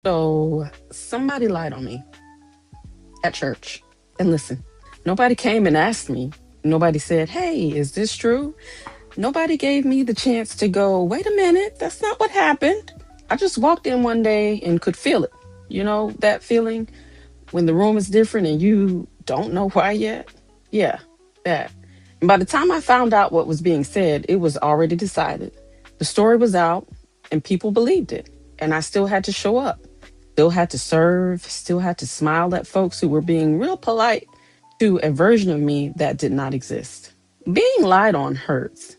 So somebody lied on me at church. And listen, nobody came and asked me. Nobody said, "Hey, is this true?" Nobody gave me the chance to go, "Wait a minute, that's not what happened." I just walked in one day and could feel it. You know, that feeling when the room is different and you don't know why yet? Yeah, that. And by the time I found out what was being said, it was already decided. The story was out and people believed it. And I still had to show up, still had to serve, still had to smile at folks who were being real polite to a version of me that did not exist. Being lied on hurts.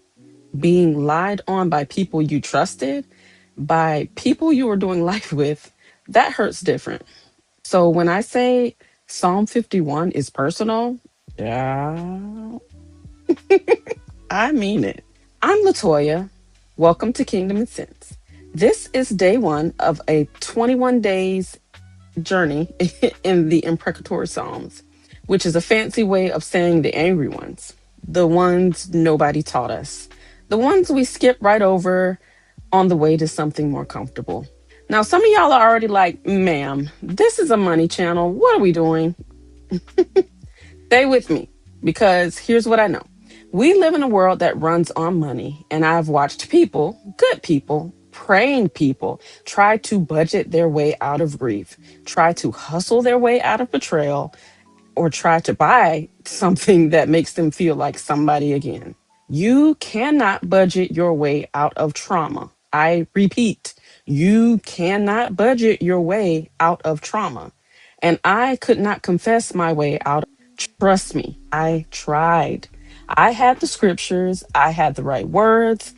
Being lied on by people you trusted, by people you were doing life with, that hurts different. So when I say Psalm 51 is personal, yeah, I mean it. I'm Latoya. Welcome to Kingdom and Sense. This is day one of a 21 days journey in the Imprecatory Psalms, which is a fancy way of saying the angry ones, the ones nobody taught us, the ones we skip right over on the way to something more comfortable. Now, some of y'all are already like, "Ma'am, this is a money channel. What are we doing?" Stay with me because here's what I know. We live in a world that runs on money, and I've watched people, good people, praying people, try to budget their way out of grief, try to hustle their way out of betrayal, or try to buy something that makes them feel like somebody again. You cannot budget your way out of trauma. I repeat, you cannot budget your way out of trauma. And I could not confess my way out. Trust me, I tried. I had the scriptures, I had the right words,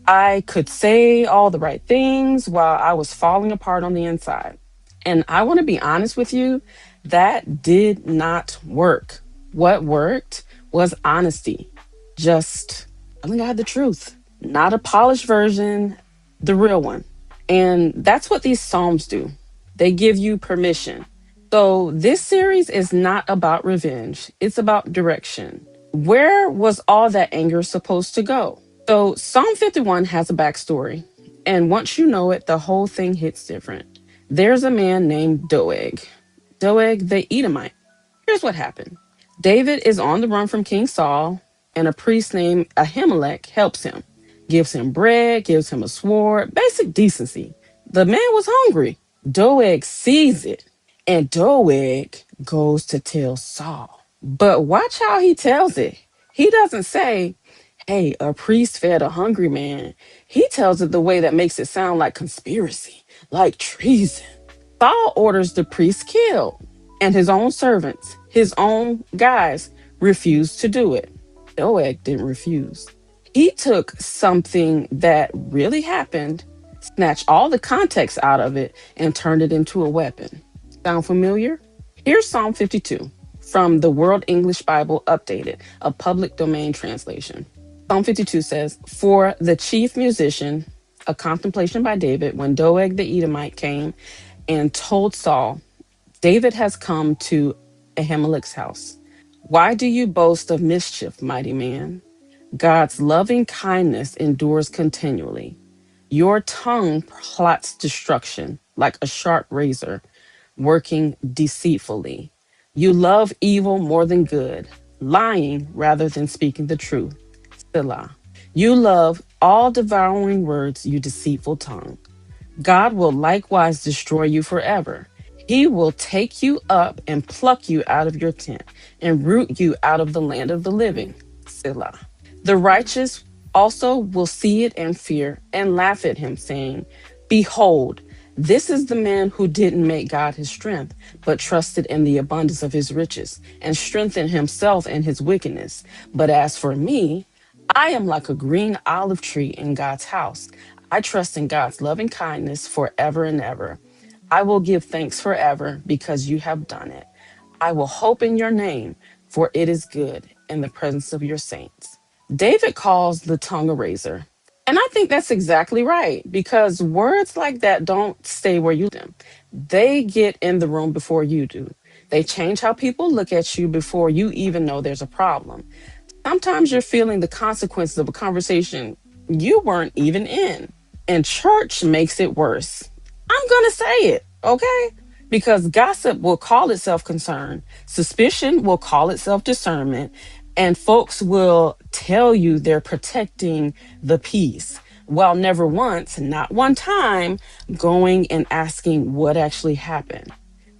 I could say all the right things while I was falling apart on the inside. And I want to be honest with you, that did not work. What worked was honesty. Just telling God the truth, not a polished version, the real one. And that's what these Psalms do. They give you permission. So this series is not about revenge, it's about direction. Where was all that anger supposed to go? So Psalm 51 has a backstory. And once you know it, the whole thing hits different. There's a man named Doeg, Doeg the Edomite. Here's what happened. David is on the run from King Saul, and a priest named Ahimelech helps him, gives him bread, gives him a sword, basic decency. The man was hungry. Doeg sees it, and Doeg goes to tell Saul. But watch how he tells it. He doesn't say, "Hey, a priest fed a hungry man." He tells it the way that makes it sound like conspiracy, like treason. Saul orders the priest killed, and his own servants, his own guys, refused to do it. Doeg didn't refuse. He took something that really happened, snatched all the context out of it, and turned it into a weapon. Sound familiar? Here's Psalm 52 from the World English Bible Updated, a public domain translation. Psalm 52 says, "For the chief musician, a contemplation by David, when Doeg the Edomite came and told Saul, 'David has come to Ahimelech's house. Why do you boast of mischief, mighty man? God's loving kindness endures continually. Your tongue plots destruction like a sharp razor, working deceitfully. You love evil more than good, lying rather than speaking the truth. Selah. You love all devouring words, you deceitful tongue. God will likewise destroy you forever. He will take you up and pluck you out of your tent and root you out of the land of the living. Selah. The righteous also will see it and fear and laugh at him, saying, Behold, this is the man who didn't make God his strength, but trusted in the abundance of his riches and strengthened himself in his wickedness. But as for me, I am like a green olive tree in God's house. I trust in God's loving kindness forever and ever. I will give thanks forever because you have done it. I will hope in your name, for it is good in the presence of your saints. David calls the tongue a razor. And I think that's exactly right because words like that don't stay where you them. They get in the room before you do. They change how people look at you before you even know there's a problem. Sometimes you're feeling the consequences of a conversation you weren't even in. And church makes it worse. I'm going to say it. Okay? Because gossip will call itself concern, suspicion will call itself discernment, and folks will tell you they're protecting the peace while never once, not one time, going and asking what actually happened.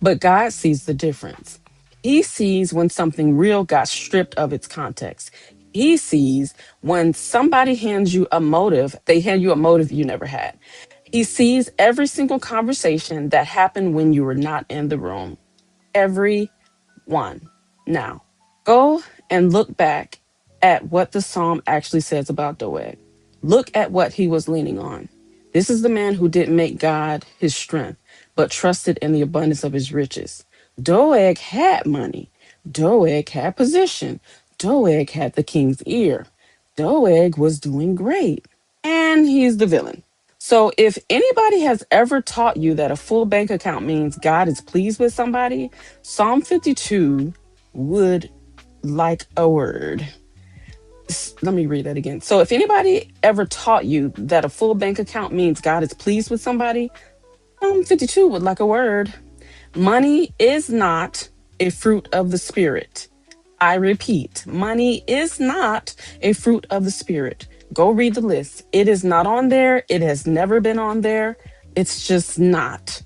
But God sees the difference. He sees when something real got stripped of its context. He sees when somebody hands you a motive, they hand you a motive you never had. He sees every single conversation that happened when you were not in the room. Every one. Now, go and look back at what the psalm actually says about Doeg. Look at what he was leaning on. This is the man who didn't make God his strength, but trusted in the abundance of his riches. Doeg had money. Doeg had position. Doeg had the king's ear. Doeg was doing great. And he's the villain. So, if anybody has ever taught you that a full bank account means God is pleased with somebody, Psalm 52 would like a word. Let me read that again. So, if anybody ever taught you that a full bank account means God is pleased with somebody, Psalm 52 would like a word. Money is not a fruit of the Spirit. I repeat, money is not a fruit of the Spirit. Go read the list. It is not on there. It has never been on there. It's just not.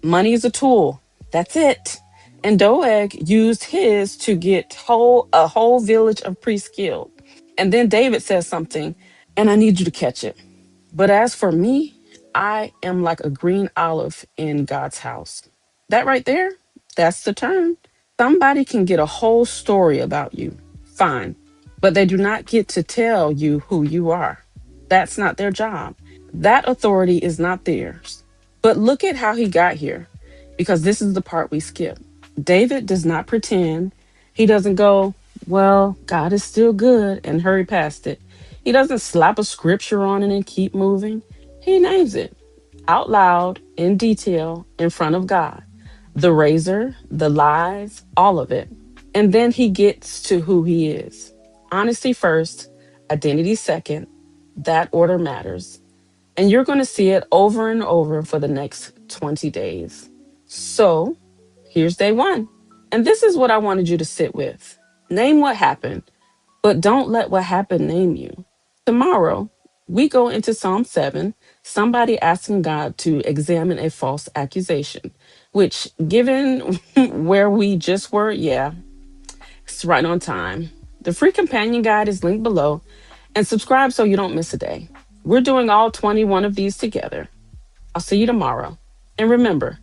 Money is a tool. That's it. And Doeg used his to get a whole village of priests killed. And then David says something, and I need you to catch it. But as for me, I am like a green olive in God's house. That right there, that's the term. Somebody can get a whole story about you. Fine. But they do not get to tell you who you are. That's not their job. That authority is not theirs. But look at how he got here, because this is the part we skip. David does not pretend. He doesn't go, well, God is still good, and hurry past it. He doesn't slap a scripture on it and keep moving. He names it out loud, in detail, in front of God. The razor, the lies, all of it. And then he gets to who he is. Honesty first, identity second. That order matters. And you're going to see it over and over for the next 20 days. So here's day one. And this is what I wanted you to sit with. Name what happened, but don't let what happened name you. Tomorrow, we go into Psalm 7, somebody asking God to examine a false accusation, which, given where we just were, yeah, it's right on time. The free companion guide is linked below, and subscribe so you don't miss a day. We're doing all 21 of these together. I'll see you tomorrow. And remember,